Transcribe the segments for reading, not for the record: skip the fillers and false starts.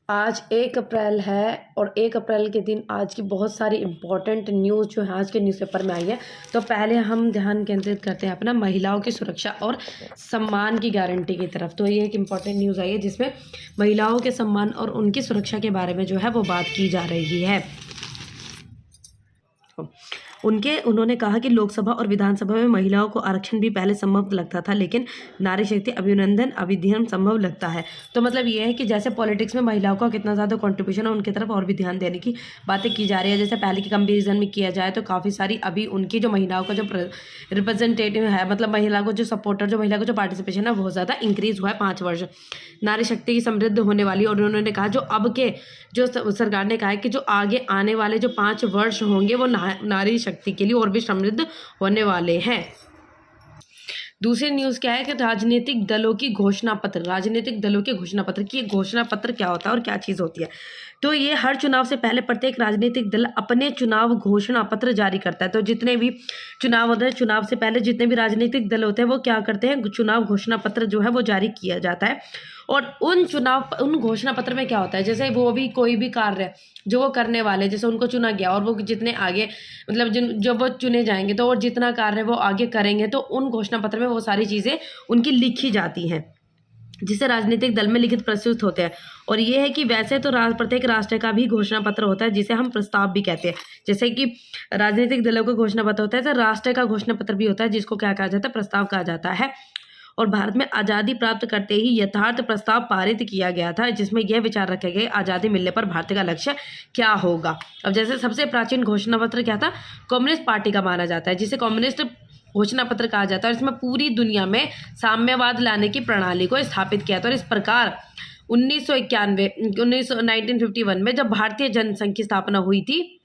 आज 1 अप्रैल है और 1 अप्रैल के दिन आज की बहुत सारी इम्पोर्टेंट न्यूज़ जो है आज के न्यूज़पेपर में आई है। तो पहले हम ध्यान केंद्रित करते हैं अपना महिलाओं की सुरक्षा और सम्मान की गारंटी की तरफ। तो ये एक इम्पॉर्टेंट न्यूज़ आई है जिसमें महिलाओं के सम्मान और उनकी सुरक्षा के बारे में जो है वो बात की जा रही है। उन्होंने कहा कि लोकसभा और विधानसभा में महिलाओं को आरक्षण भी पहले संभव लगता था, लेकिन नारी शक्ति अभिनंदन अभिध्यन संभव लगता है। तो मतलब ये है कि जैसे पॉलिटिक्स में महिलाओं का कितना ज़्यादा कंट्रीब्यूशन है, उनकी तरफ और भी ध्यान देने की बातें की जा रही है। जैसे पहले के कंपेरिजन में किया जाए तो काफ़ी सारी अभी उनकी जो महिलाओं का जो रिप्रेजेंटेटिव है, मतलब महिला को जो सपोर्टर, जो महिला को जो पार्टिसिपेशन है बहुत ज़्यादा इंक्रीज़ हुआ है 5 वर्ष। नारी शक्ति की समृद्ध होने वाली, और उन्होंने कहा जो अब के जो सरकार ने कहा है कि जो आगे आने वाले जो 5 वर्ष होंगे वो नारी शक्ति के लिए और भी समृद्ध होने वाले हैं। दूसरी न्यूज़ क्या है कि राजनीतिक दलों की घोषणा पत्र, राजनीतिक दलों के घोषणा पत्र की घोषणा पत्र क्या होता है और क्या चीज़ होती है। तो ये हर चुनाव से पहले प्रत्येक राजनीतिक दल अपने चुनाव घोषणा पत्र जारी करता है। तो जितने भी चुनाव होते हैं, चुनाव से पहले जितने भी राजनीतिक दल होते हैं वो क्या करते हैं, चुनाव घोषणा पत्र जो है वो जारी किया जाता है। और उन घोषणा पत्र में क्या होता है, जैसे वो भी कोई भी कार्य जो वो करने वाले, जैसे उनको चुना गया और वो जितने आगे मतलब जब वो चुने जाएंगे तो और जितना कार्य वो आगे करेंगे तो उन घोषणा पत्र में वो सारी चीज़ें उनकी लिखी जाती हैं, जिसे राजनीतिक दल में लिखित प्रस्तुत होते हैं। और ये है कि वैसे तो प्रत्येक राष्ट्र का भी घोषणा पत्र होता है जिसे हम प्रस्ताव भी कहते हैं। जैसे कि राजनीतिक दलों का घोषणा पत्र होता है, तो राष्ट्र का घोषणा पत्र भी होता है जिसको क्या कहा जाता है, प्रस्ताव कहा जाता है। और भारत में आज़ादी प्राप्त करते ही यथार्थ प्रस्ताव पारित किया गया था, जिसमें यह विचार रखे गए आज़ादी मिलने पर भारत का लक्ष्य क्या होगा। अब जैसे सबसे प्राचीन घोषणा पत्र क्या था, कम्युनिस्ट पार्टी का माना जाता है, जिसे कम्युनिस्ट घोषणा पत्र कहा जाता है। और इसमें पूरी दुनिया में साम्यवाद लाने की प्रणाली को स्थापित किया था। और इस प्रकार 1951 में जब भारतीय जनसंघ की स्थापना हुई थी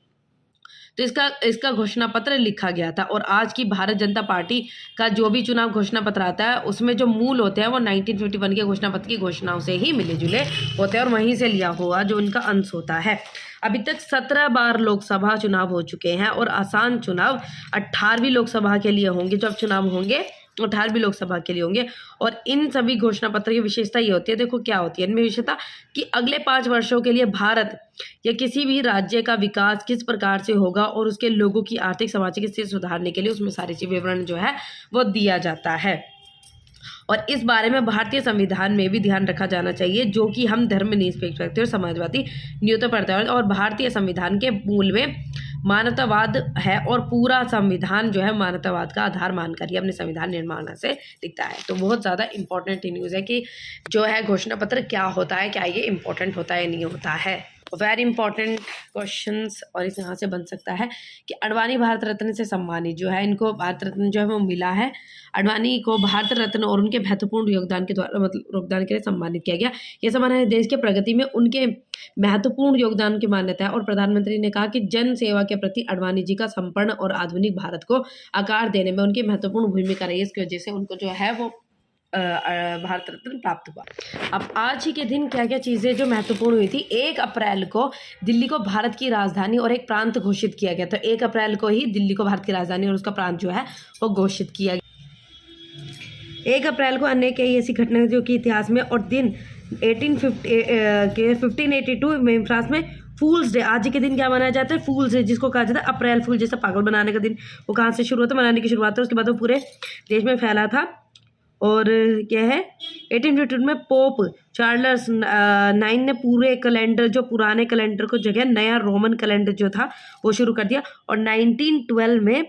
तो इसका घोषणा पत्र लिखा गया था। और आज की भारत जनता पार्टी का जो भी चुनाव घोषणा पत्र आता है उसमें जो मूल होते हैं वो 1951 के घोषणा पत्र की घोषणाओं से ही मिले जुले होते हैं और वहीं से लिया हुआ जो उनका अंश होता है। अभी तक 17 बार लोकसभा चुनाव हो चुके हैं और आसान चुनाव 18वीं लोकसभा के लिए होंगे। जो अब चुनाव होंगे 18वीं लोकसभा के लिए होंगे। और इन सभी घोषणा पत्र की विशेषता ये होती है, देखो क्या होती है इनमें विशेषता, कि अगले 5 वर्षों के लिए भारत या किसी भी राज्य का विकास किस प्रकार से होगा और उसके लोगों की आर्थिक सामाजिक स्थिति सुधारने के लिए उसमें सारी चीज़ विवरण जो है वो दिया जाता है। और इस बारे में भारतीय संविधान में भी ध्यान रखा जाना चाहिए, जो कि हम धर्मनिरपेक्ष व्यक्ति और समाजवादी न्यूनतम पढ़ता है। और भारतीय संविधान के मूल में मानवतावाद है और पूरा संविधान जो है मानवतावाद का आधार मानकर ही अपने संविधान निर्माण से दिखता है। तो बहुत ज़्यादा इंपॉर्टेंट न्यूज़ है कि जो है घोषणा पत्र क्या होता है, क्या ये इंपॉर्टेंट होता है नहीं होता है। Very important questions. और इस यहाँ से बन सकता है कि अडवाणी भारत रत्न से सम्मानित जो है, इनको भारत रत्न जो है वो मिला है। अडवाणी को भारत रत्न और उनके महत्वपूर्ण योगदान के द्वारा मतलब योगदान के लिए सम्मानित किया गया। यह सम्मान है देश के प्रगति में उनके महत्वपूर्ण योगदान की मान्यता है। और प्रधानमंत्री ने कहा कि जन सेवा के प्रति अडवाणी जी का संपन्न और आधुनिक भारत को आकार देने में उनकी महत्वपूर्ण भूमिका रही है। इसकी वजह से उनको जो है वो भारत रत्न प्राप्त हुआ। अब आज ही के दिन क्या क्या चीज़ें जो महत्वपूर्ण हुई थी, 1 अप्रैल को दिल्ली को भारत की राजधानी और एक प्रांत घोषित किया गया। तो 1 अप्रैल को ही दिल्ली को भारत की राजधानी और उसका प्रांत जो है वो घोषित किया गया। 1 अप्रैल को अन्य कई ऐसी घटनाएं जो कि इतिहास में, और दिन 1582 में फ्रांस में फूल्स डे, आज के दिन क्या मनाया जाता है, फूल्स डे, जिसको कहा जाता है अप्रैल फूल, जैसे पागल बनाने का दिन। वो कहाँ से शुरू होता है, मनाने की शुरुआत है, उसके बाद वो पूरे देश में फैला था। और क्या है, 1852 में पोप चार्ल्स 9 ने पूरे कैलेंडर, जो पुराने कैलेंडर को जगह नया रोमन कैलेंडर जो था वो शुरू कर दिया। और 1912 में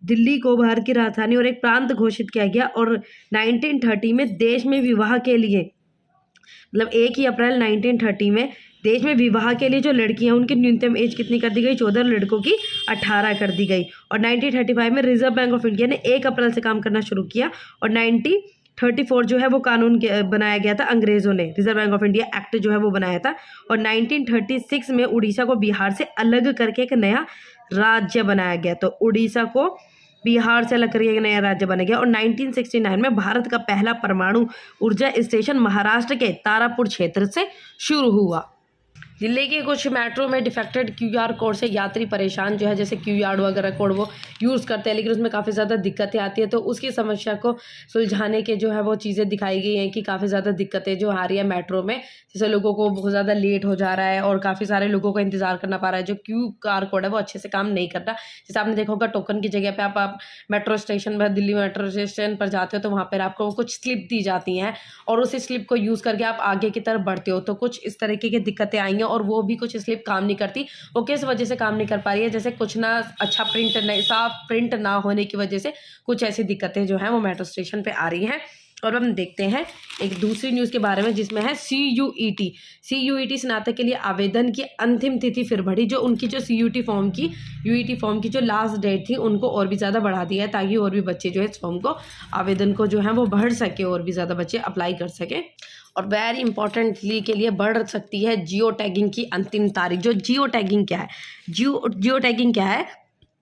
दिल्ली को भारत की राजधानी और एक प्रांत घोषित किया गया। और 1930 में देश में विवाह के लिए, मतलब 1 अप्रैल 1930 में देश में विवाह के लिए जो लड़कियां उनकी न्यूनतम एज कितनी कर दी गई, 14, लड़कों की 18 कर दी गई। और 1935 में रिजर्व बैंक ऑफ इंडिया ने 1 अप्रैल से काम करना शुरू किया। और 1934 जो है वो कानून बनाया गया था, अंग्रेज़ों ने reserve bank of India act जो है वो बनाया था। और 1936 में उड़ीसा को बिहार से अलग करके एक नया राज्य बनाया गया। तो उड़ीसा को बिहार से अलग करके एक नया राज्य बना गया। और 1969 में भारत का पहला परमाणु ऊर्जा स्टेशन महाराष्ट्र के तारापुर क्षेत्र से शुरू हुआ। दिल्ली के कुछ मेट्रो में डिफेक्टेड क्यूआर कोड से यात्री परेशान जो है, जैसे क्यूआर वगैरह कोड वो यूज़ करते हैं लेकिन उसमें काफ़ी ज़्यादा दिक्कतें आती है। तो उसकी समस्या को सुलझाने के जो है वो चीज़ें दिखाई गई हैं कि काफ़ी ज़्यादा दिक्कतें जो आ रही है मेट्रो में, जैसे लोगों को बहुत ज़्यादा लेट हो जा रहा है और काफ़ी सारे लोगों को इंतज़ार करना पड़ रहा है। जो क्यूआर कोड है वो अच्छे से काम नहीं करता। जैसे आपने देखा होगा टोकन की जगह पे आप मेट्रो स्टेशन पर, दिल्ली मेट्रो स्टेशन पर जाते हो तो वहाँ पर आपको कुछ स्लिप दी जाती हैं और उस स्लिप को यूज़ करके आप आगे की तरफ बढ़ते हो। तो कुछ इस तरीके की दिक्कतें आई हैं और वो भी कुछ स्लिप काम नहीं करती। वो किस वजह से काम नहीं कर पा रही है, जैसे कुछ ना अच्छा प्रिंट नहीं, साफ प्रिंट ना होने की वजह से कुछ ऐसी दिक्कतें जो हैं वो मेट्रो स्टेशन पे आ रही हैं। और हम देखते हैं एक दूसरी न्यूज़ के बारे में जिसमें है CUET स्नातक के लिए आवेदन की अंतिम तिथि फिर बढ़ी। जो उनकी जो यूईटी फॉर्म की जो लास्ट डेट थी उनको और भी ज़्यादा बढ़ा दिया है ताकि और भी बच्चे जो है इस फॉर्म को आवेदन को जो है वो बढ़ सके और भी ज़्यादा बच्चे अप्लाई कर सके। और वेरी इंपॉर्टेंटली के लिए बढ़ सकती है जियो टैगिंग की अंतिम तारीख। जो जियो टैगिंग क्या है, जियो टैगिंग क्या है,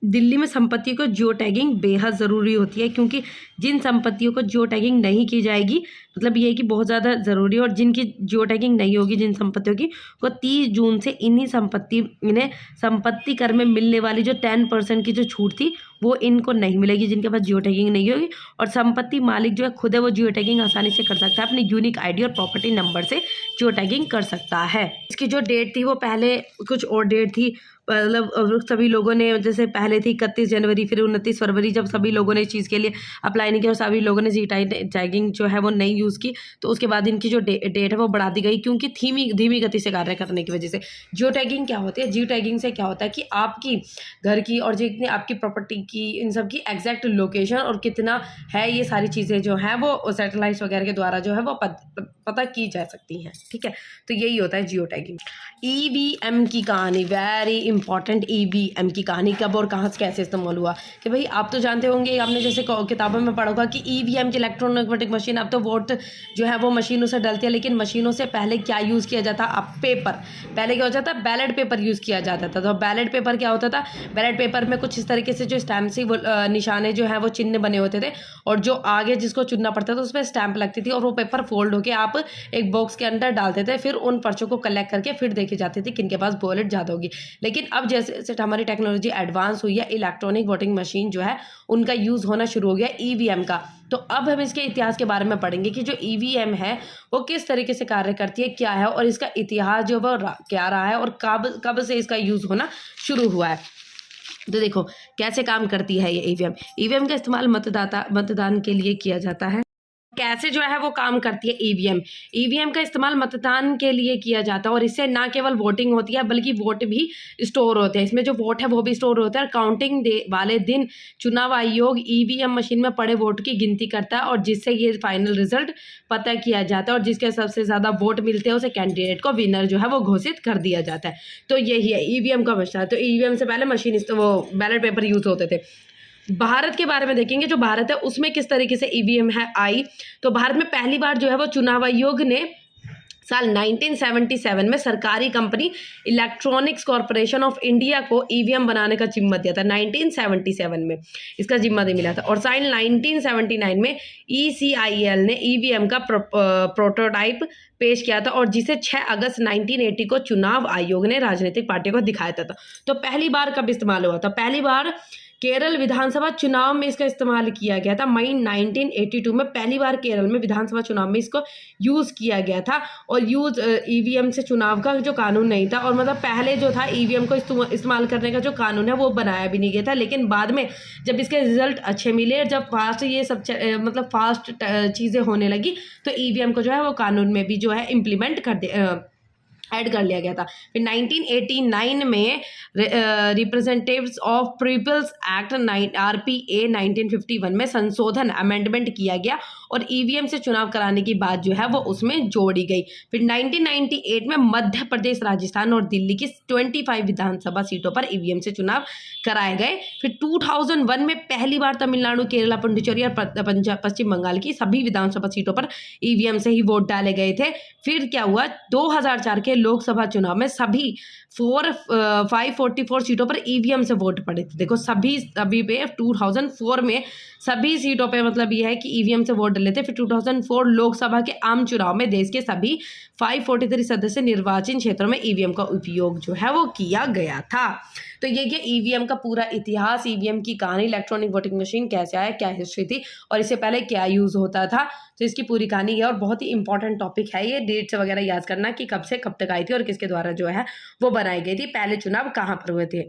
दिल्ली में संपत्ति को जियो टैगिंग बेहद ज़रूरी होती है क्योंकि जिन संपत्तियों को जियो टैगिंग नहीं की जाएगी, मतलब ये है कि बहुत ज़्यादा ज़रूरी है, और जिनकी जियो टैगिंग नहीं होगी, जिन संपत्तियों की, वो 30 जून से इन्हें संपत्ति कर में मिलने वाली जो 10% की जो छूट थी वो इनको नहीं मिलेगी जिनके पास जियो टैगिंग नहीं होगी। और संपत्ति मालिक जो है खुद है वो जियो टैगिंग आसानी से कर सकता है, अपनी यूनिक आईडी और प्रॉपर्टी नंबर से जियो टैगिंग कर सकता है। इसकी जो डेट थी वो पहले कुछ और डेट थी, मतलब सभी लोगों ने, जैसे पहले थी 31 जनवरी, फिर 29 फरवरी, जब सभी लोगों ने इस चीज़ के लिए अप्लाई नहीं किया और सभी लोगों ने जियो टैगिंग जो है वो नहीं यूज़ की, तो उसके बाद इनकी जो डेट है वो बढ़ा दी गई क्योंकि धीमी गति से कार्य करने की वजह से। जियो टैगिंग क्या होती है, जियो टैगिंग से क्या होता है कि आपकी घर की और जितनी आपकी प्रॉपर्टी की, इन सब की एग्जैक्ट लोकेशन और कितना है, ये सारी चीज़ें जो हैं वो सैटेलाइट वगैरह के द्वारा जो है वो पता की जा सकती हैं। ठीक है, तो यही होता है जियो टैगिंग। EVM की कहानी, वेरी इंपॉर्टेंट। EVM की कहानी कब और कहाँ से कैसे इस्तेमाल हुआ, कि भाई आप तो जानते होंगे, आपने जैसे किताबों में पढ़ा होगा कि EVM की इलेक्ट्रॉनिक वोटिंग मशीन, अब तो वोट जो है वो मशीनों से डलती है, लेकिन मशीनों से पहले क्या यूज़ किया जाता, अब पेपर, पहले क्या होता था, बैलेट पेपर यूज़ किया जाता था। तो बैलेट पेपर क्या होता था, बैलेट पेपर में कुछ इस तरीके से जो स्टैम्प सी निशाने जो हैं वो चिन्ह बने होते थे और जो आगे जिसको चुनना पड़ता था उस पर स्टैम्प लगती थी और वो पेपर फोल्ड होकर आप एक बॉक्स के अंदर डालते थे, फिर उन पर्चों को कलेक्ट करके फिर देखे जाते थे किनके पास वॉलेट ज़्यादा होगी। लेकिन अब जैसे जैसे हमारी टेक्नोलॉजी एडवांस हुई है, इलेक्ट्रॉनिक वोटिंग मशीन जो है उनका यूज़ होना शुरू हो गया EVM का। तो अब हम इसके इतिहास के बारे में पढ़ेंगे कि जो EVM है वो किस तरीके से कार्य करती है, क्या है और इसका इतिहास जो वो क्या रहा है और कब से इसका यूज़ होना शुरू हुआ है। तो देखो कैसे काम करती है ये EVM का इस्तेमाल मतदान के लिए किया जाता है। कैसे जो है वो काम करती है EVM का इस्तेमाल मतदान के लिए किया जाता है और इससे ना केवल वोटिंग होती है बल्कि वोट भी स्टोर होते हैं। इसमें जो वोट है वो भी स्टोर होता है और काउंटिंग वाले दिन चुनाव आयोग EVM मशीन में पड़े वोट की गिनती करता है और जिससे ये फाइनल रिजल्ट पता किया जाता है और जिसके सबसे ज़्यादा वोट मिलते हैं उसे कैंडिडेट को विनर जो है वो घोषित कर दिया जाता है। तो यही है EVM का मसला। तो EVM से पहले मशीन वो बैलेट पेपर यूज़ होते थे। भारत के बारे में देखेंगे, जो भारत है उसमें किस तरीके से EVM है आई। तो भारत में पहली बार जो है वो चुनाव आयोग ने साल 1977 में सरकारी company electronics corporation of India को EVM बनाने का जिम्मा दिया था। 1977 में इसका जिम्मा दे मिला था और साल 1979 में ECIL ने EVM का प्रोटोटाइप पेश किया था और जिसे 6 अगस्त 1980 को चुनाव आयोग ने राजनीतिक पार्टियों को दिखाया था। तो पहली बार कब इस्तेमाल हुआ था, पहली बार केरल विधानसभा चुनाव में इसका इस्तेमाल किया गया था। मई 1982 में पहली बार केरल में विधानसभा चुनाव में इसको यूज़ किया गया था और EVM से चुनाव का जो कानून नहीं था और मतलब पहले जो था EVM को इस्तेमाल करने का जो कानून है वो बनाया भी नहीं गया था। लेकिन बाद में जब इसके रिजल्ट अच्छे मिले, जब फास्ट ये सब मतलब फास्ट चीज़ें होने लगी तो EVM को जो है वो कानून में भी जो है इम्प्लीमेंट ऐड कर लिया गया था। फिर 1989 में representatives of people's act RPA 1951 में संशोधन अमेंडमेंट किया गया और EVM से चुनाव कराने की बात जो है वो उसमें जोड़ी गई। फिर 1998 में मध्य प्रदेश, राजस्थान और दिल्ली की 25 विधानसभा सीटों पर EVM से चुनाव कराए गए। फिर 2001 में पहली बार तमिलनाडु, केरला, पुडुचेरी और पश्चिम बंगाल की सभी विधानसभा सीटों पर EVM से ही वोट डाले गए थे। फिर क्या हुआ, 2004 के लोकसभा चुनाव में सभी 544 सीटों पर ईवीएम से वोट पड़े थे। देखो सभी पे 2004 में सभी सीटों पे मतलब ये है कि ईवीएम से वोट डले थे। फिर 2004 लोकसभा के आम चुनाव में देश के सभी 543 सदस्य निर्वाचन क्षेत्रों में ईवीएम का उपयोग जो है वो किया गया था। तो ये ईवीएम का पूरा इतिहास, ईवीएम की कहानी, इलेक्ट्रॉनिक वोटिंग मशीन कैसे आया, क्या हिस्ट्री थी और इससे पहले क्या यूज़ होता था, तो इसकी पूरी कहानी है। और बहुत ही इंपॉर्टेंट टॉपिक है ये, डेट्स वगैरह याद करना कि कब से कब तक आई थी और किसके द्वारा जो है वो बनाई गई थी, पहले चुनाव कहाँ पर हुए थे।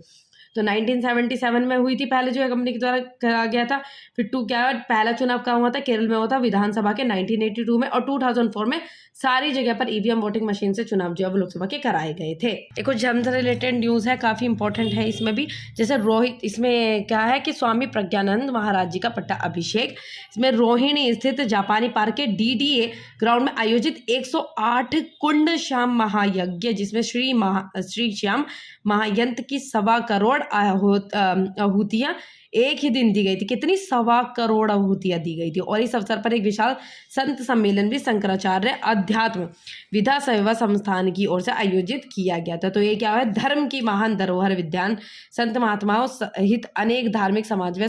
तो 1977 में हुई थी पहले जो है कंपनी के द्वारा करा गया था। फिर पहला चुनाव कहाँ हुआ था, केरल में हुआ था विधानसभा के 1982 में। और 2004 में सारी जगह पर ईवीएम वोटिंग मशीन से चुनाव जो है वो लोकसभा के कराए गए थे। देखो जन्म से रिलेटेड न्यूज़ है, काफ़ी इंपॉर्टेंट है इसमें भी। जैसे रोहित, इसमें क्या है कि स्वामी प्रज्ञानंद महाराज जी का पट्टा अभिषेक, इसमें रोहिणी स्थित जापानी पार्क के DDA ग्राउंड में आयोजित 108 कुंड श्याम महायज्ञ, जिसमें श्री श्याम महायंत्र की 1.25 करोड़ आहुतियां एक ही दिन दी गई थी। कितनी 1.25 करोड़ आहुतियां दी गई थी। और इस अवसर पर एक विशाल संत सम्मेलन भी शंकराचार्य अध्यात्म विद्या सेवा संस्थान की ओर से आयोजित किया गया था। तो ये क्या है, धर्म की महान धरोहर विद्वान संत महात्माओं सहित अनेक धार्मिक समाज व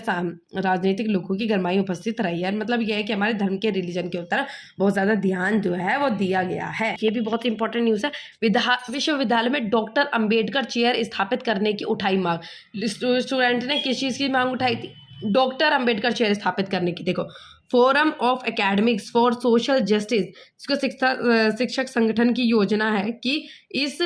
राजनीतिक लोगों की गरमाई उपस्थित रही है। मतलब यह है कि हमारे धर्म के रिलीजन के ऊपर बहुत ज्यादा ध्यान जो है वो दिया गया है। ये भी बहुत इंपॉर्टेंट न्यूज है। विश्वविद्यालय में डॉक्टर अंबेडकर चेयर स्थापित करने की उठाई मांग। स्टूडेंट ने किस चीज की मांग उठाई थी, डॉक्टर अंबेडकर चेयर स्थापित करने की। देखो forum of academics for social justice, इसको शिक्षक संगठन की योजना है कि इस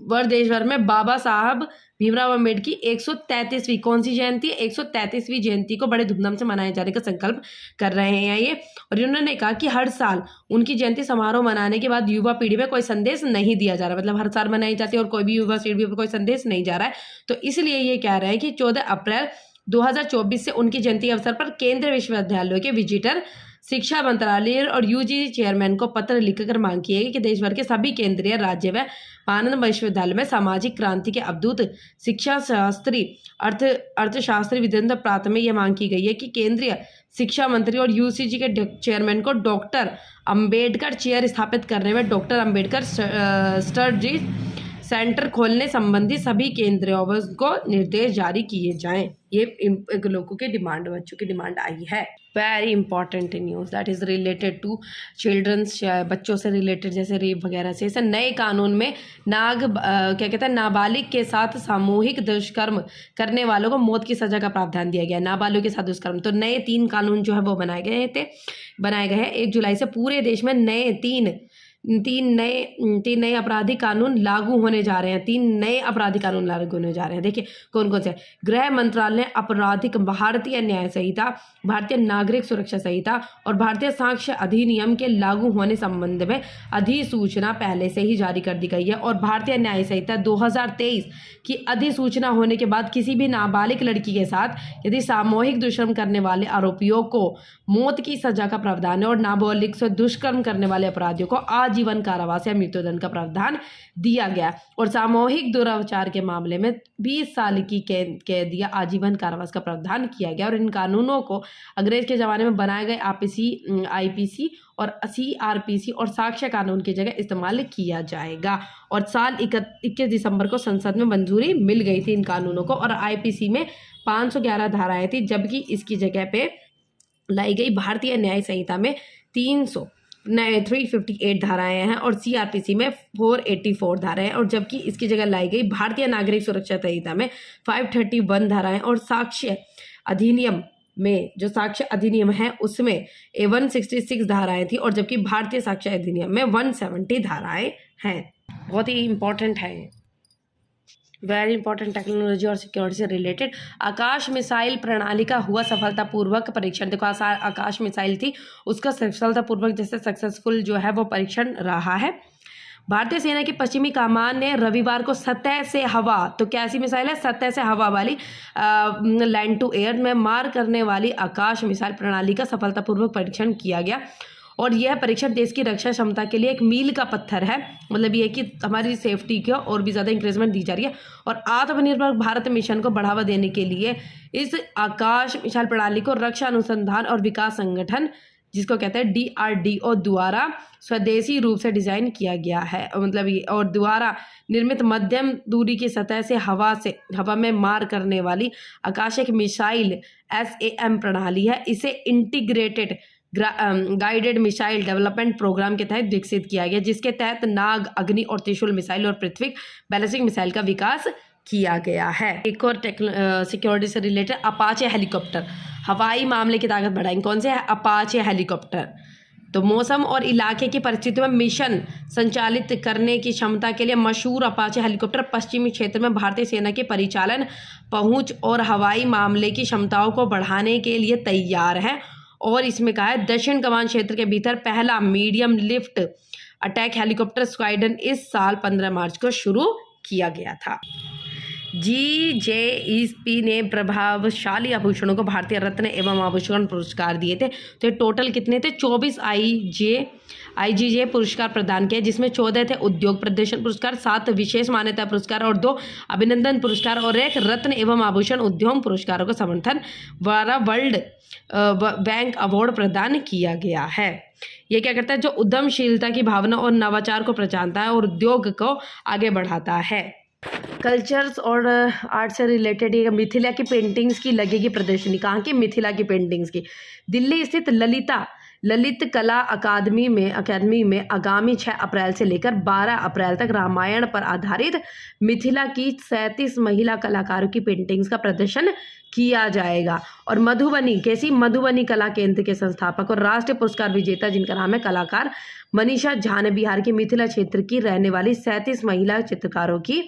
वर्ष देश भर में बाबा साहब भीमराव अम्बेडकर की 133वीं कौन सी जयंती है, 133वीं जयंती को बड़े धूमधाम से मनाए जाने का संकल्प कर रहे हैं ये। और इन्होंने कहा कि हर साल उनकी जयंती समारोह मनाने के बाद युवा पीढ़ी में कोई संदेश नहीं दिया जा रहा, मतलब हर साल मनाई जाती है और कोई भी युवा पीढ़ी पर कोई संदेश नहीं जा रहा है। तो इसलिए ये कह रहे हैं कि 14 अप्रैल 2024 से उनकी जयंती के अवसर पर केंद्रीय विश्वविद्यालयों के विजिटर शिक्षा मंत्रालय और UGC चेयरमैन को पत्र लिखकर मांग की है कि देश भर के सभी केंद्रीय, राज्य व मानद विश्वविद्यालय में सामाजिक क्रांति के अवधूत शिक्षा शास्त्री, अर्थशास्त्री विदेंद्र प्रात में यह मांग की गई है कि केंद्रीय शिक्षा मंत्री और UGC के चेयरमैन को डॉक्टर अंबेडकर चेयर स्थापित करने में डॉक्टर अंबेडकर स्टडी सेंटर खोलने संबंधी सभी केंद्रीय को निर्देश जारी किए जाएं। ये लोगों के डिमांड, बच्चों की डिमांड आई है। Very important news that is related to childrens, बच्चों से रिलेटेड, जैसे रेप वगैरह से। इसे नए कानून में क्या कहते हैं, नाबालिग के साथ सामूहिक दुष्कर्म करने वालों को मौत की सजा का प्रावधान दिया गया है। नाबालिग के साथ दुष्कर्म, तो नए 3 कानून जो है वो बनाए गए हैं। 1 जुलाई से पूरे देश में नए तीन नए आपराधिक कानून लागू होने जा रहे हैं। 3 नए आपराधिक कानून लागू होने जा रहे हैं। देखिए कौन कौन से। गृह मंत्रालय ने आपराधिक भारतीय न्याय संहिता, भारतीय नागरिक सुरक्षा संहिता और भारतीय साक्ष्य अधिनियम के लागू होने संबंध में अधिसूचना पहले से ही जारी कर दी गई है। और भारतीय न्याय संहिता 2023 की अधिसूचना होने के बाद किसी भी नाबालिग लड़की के साथ यदि सामूहिक दुष्कर्म करने वाले आरोपियों को मौत की सजा का प्रावधान है और नाबालिग से दुष्कर्म करने वाले अपराधियों को आजीवन कारावास या मृत्युदंड का प्रावधान दिया गया। और सामूहिक दुराचार के मामले में 20 साल की कैद या आजीवन कारावास का प्रावधान किया गया। और इन कानूनों को अंग्रेज के जमाने में बनाए गए IPC और CRPC और साक्ष्य कानून की जगह इस्तेमाल किया जाएगा। और साल 21 दिसंबर को संसद में मंजूरी मिल गई थी इन कानूनों को। और IPC में 511 धाराएं थी, जबकि इसकी जगह पे लाई गई भारतीय न्याय संहिता में 358 धाराएं हैं और CRPC में 484 धाराएं हैं। और जबकि इसकी जगह लाई गई भारतीय नागरिक सुरक्षा संहिता में 531 धाराएं और साक्ष्य अधिनियम में, जो साक्ष्य अधिनियम है उसमें 166 धाराएं थी। और जबकि भारतीय साक्ष्य अधिनियम में 170 धाराएं हैं। बहुत ही इंपॉर्टेंट है, वेरी इंपॉर्टेंट। टेक्नोलॉजी और सिक्योरिटी से रिलेटेड आकाश मिसाइल प्रणाली का हुआ सफलतापूर्वक परीक्षण। देखो आकाश मिसाइल थी, उसका सफलतापूर्वक जैसे सक्सेसफुल जो है वो परीक्षण रहा है। भारतीय सेना की पश्चिमी कमान ने रविवार को सतह से हवा, तो कैसी मिसाइल है, सतह से हवा वाली लैंड टू एयर में मार करने वाली आकाश मिसाइल प्रणाली का सफलतापूर्वक परीक्षण किया गया। और यह परीक्षण देश की रक्षा क्षमता के लिए एक मील का पत्थर है। मतलब ये कि हमारी सेफ्टी को और भी ज़्यादा इंक्रीजमेंट दी जा रही है। और आत्मनिर्भर भारत मिशन को बढ़ावा देने के लिए इस आकाश मिसाइल प्रणाली को रक्षा अनुसंधान और विकास संगठन जिसको कहते हैं DRDO द्वारा स्वदेशी रूप से डिज़ाइन किया गया है, मतलब ये और द्वारा निर्मित मध्यम दूरी की सतह से हवा में मार करने वाली आकाशिक मिसाइल SAM प्रणाली है। इसे integrated guided missile development programme के तहत विकसित किया गया, जिसके तहत नाग, अग्नि और त्रिशूल मिसाइल और पृथ्वी बैलिस्टिक मिसाइल का विकास किया गया है। एक और सिक्योरिटी से रिलेटेड अपाचे हेलीकॉप्टर हवाई मामले की ताकत बढ़ाएंगे। कौन से है? Apache helicopter. तो मौसम और इलाके की परिस्थितियों में मिशन संचालित करने की क्षमता के लिए मशहूर अपाचे हेलीकॉप्टर पश्चिमी क्षेत्र में भारतीय सेना की परिचालन पहुंच और हवाई मामले की क्षमताओं को बढ़ाने के लिए तैयार है। और इसमें कहा है दक्षिण कमान क्षेत्र के भीतर पहला medium lift attack helicopter squadron इस साल 15 मार्च को शुरू किया गया था। GJEP ने प्रभावशाली आभूषणों को भारतीय रत्न एवं आभूषण पुरस्कार दिए थे। तो ये टोटल कितने थे? 24 IGJ पुरस्कार प्रदान किए, जिसमें 14 थे उद्योग प्रदर्शन पुरस्कार, 7 विशेष मान्यता पुरस्कार और 2 अभिनंदन पुरस्कार और 1 रत्न एवं आभूषण उद्योग पुरस्कारों को समर्थन द्वारा वर्ल्ड बैंक अवार्ड प्रदान किया गया है। ये क्या करता है? जो उद्यमशीलता की भावना और नवाचार को पहचानता है और उद्योग को आगे बढ़ाता है। कल्चर्स और आर्ट से रिलेटेड ये मिथिला की पेंटिंग्स की लगेगी प्रदर्शनी। कहाँ की? मिथिला की पेंटिंग्स की। दिल्ली स्थित ललित कला अकादमी में आगामी 6 अप्रैल से लेकर 12 अप्रैल तक रामायण पर आधारित मिथिला की 37 महिला कलाकारों की पेंटिंग्स का प्रदर्शन किया जाएगा। और मधुबनी कला केंद्र के संस्थापक और राष्ट्रीय पुरस्कार विजेता, जिनका नाम है कलाकार मनीषा झा, ने बिहार के मिथिला क्षेत्र की रहने वाली 37 महिला चित्रकारों की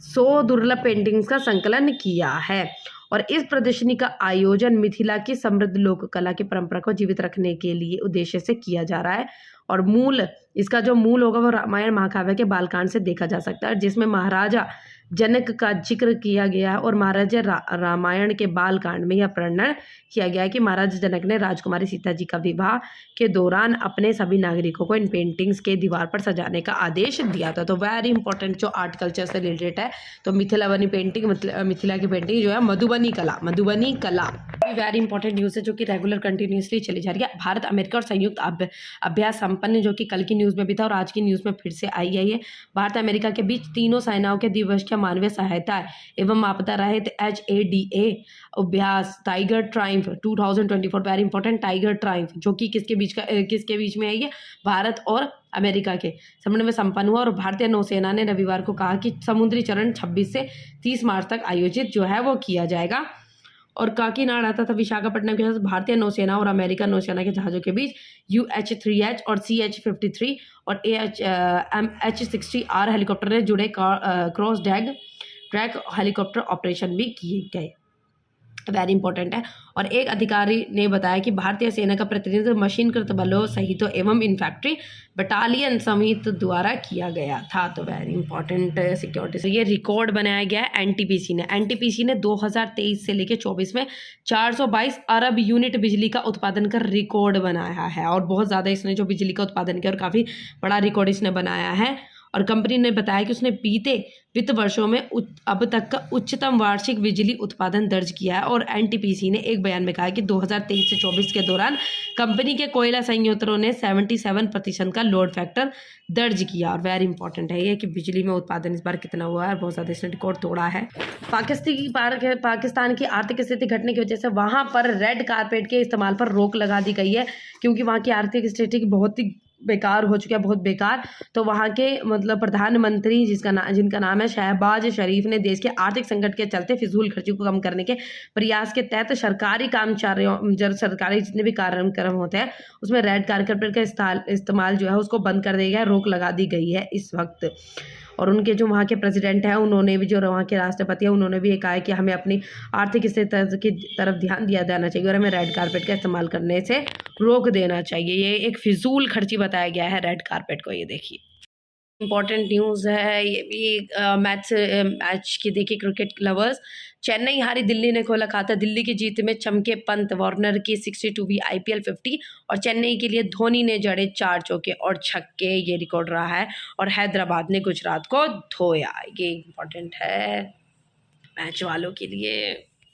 100 दुर्लभ पेंटिंग्स का संकलन किया है। और इस प्रदर्शनी का आयोजन मिथिला की समृद्ध लोक कला की परंपरा को जीवित रखने के लिए उद्देश्य से किया जा रहा है। और इसका जो मूल होगा वो रामायण महाकाव्य के बालकांड से देखा जा सकता है, जिसमें महाराजा जनक का जिक्र किया गया है। और महाराजा रामायण के बालकांड में यह वर्णन किया गया है कि महाराजा जनक ने राजकुमारी सीता जी का विवाह के दौरान अपने सभी नागरिकों को इन पेंटिंग्स के दीवार पर सजाने का आदेश दिया था। तो वेरी इंपॉर्टेंट जो आर्ट कल्चर से रिलेटेड है, तो मिथिला की पेंटिंग जो है मधुबनी कला वेरी इंपॉर्टेंट न्यूज़ है, जो कि रेगुलर कंटिन्यूसली चली जा रही है। भारत अमेरिका और संयुक्त अभ्यास संपन्न, जो कि कल की न्यूज़ में भी था और आज की न्यूज़ में फिर से आई है। भारत अमेरिका के बीच तीनों सेनाओं के द्विपक्षीय मानवीय सहायता एवं आपदा राहत HADA अभ्यास tiger Triumph 2024 very important tiger Triumph, जो कि किसके बीच में है? ये भारत और अमेरिका के समन्वय में संपन्न हुआ। और भारतीय नौसेना ने रविवार को कहा कि समुद्री चरण 26 से 30 मार्च तक आयोजित जो है वो किया जाएगा। और काकीनाडा तथा विशाखापट्टनम के साथ भारतीय नौसेना और अमेरिका नौसेना के जहाज़ों के बीच UH-3H और CH-53 और MH-60R हेलीकॉप्टर से जुड़े क्रॉस ट्रैक हेलीकॉप्टर ऑपरेशन भी किए गए। वेरी इंपॉर्टेंट है। और एक अधिकारी ने बताया कि भारतीय सेना का प्रतिनिधित्व मशीनकृत बलों सहित एवं इन्फैक्ट्री बटालियन समित द्वारा किया गया था। तो वेरी इंपॉर्टेंट सिक्योरिटी से ये रिकॉर्ड बनाया गया है एनटीपीसी ने 2023 से लेकर 24 में 422 अरब यूनिट बिजली का उत्पादन कर रिकॉर्ड बनाया है। और बहुत ज़्यादा इसने जो बिजली का उत्पादन किया और काफ़ी बड़ा रिकॉर्ड इसने बनाया है। और कंपनी ने बताया कि उसने बीते वित्त वर्षों में अब तक का उच्चतम वार्षिक बिजली उत्पादन दर्ज किया है। और एनटीपीसी ने एक बयान में कहा कि 2023 से 24 के दौरान कंपनी के कोयला संयंत्रों ने 77% का लोड फैक्टर दर्ज किया। और वेरी इंपॉर्टेंट है ये कि बिजली में उत्पादन इस बार कितना हुआ है, बहुत ज़्यादा इसने रिकॉर्ड तोड़ा है। पाकिस्तान की आर्थिक स्थिति घटने की वजह से वहाँ पर रेड कारपेट के इस्तेमाल पर रोक लगा दी गई है, क्योंकि वहाँ की आर्थिक स्थिति बहुत ही बेकार हो चुका है, बहुत बेकार। तो वहाँ के मतलब प्रधानमंत्री जिनका नाम है शहबाज शरीफ ने देश के आर्थिक संकट के चलते फिजूल खर्ची को कम करने के प्रयास के तहत सरकारी सरकारी जितने भी कार्यक्रम होते हैं उसमें रेड कारपेट का इस्तेमाल जो है उसको बंद कर दिया गया है, रोक लगा दी गई है इस वक्त। और उनके जो वहाँ के प्रेसिडेंट हैं उन्होंने भी, जो वहाँ के राष्ट्रपति हैं उन्होंने भी ये कहा है कि हमें अपनी आर्थिक स्थिति की तरफ ध्यान दिया जाना चाहिए और हमें रेड कारपेट का इस्तेमाल करने से रोक देना चाहिए। ये एक फिजूल खर्ची बताया गया है रेड कारपेट को। ये देखिए इंपॉर्टेंट न्यूज़ है ये भी। मैच की देखिए क्रिकेट लवर्स, चेन्नई हारी, दिल्ली ने खोला खाता। दिल्ली की जीत में चमके पंत, वार्नर की 62वीं IPL 50 और चेन्नई के लिए धोनी ने जड़े 4 चौके और छक्के, ये रिकॉर्ड रहा है। और हैदराबाद ने गुजरात को धोया। ये इंपॉर्टेंट है मैच वालों के लिए।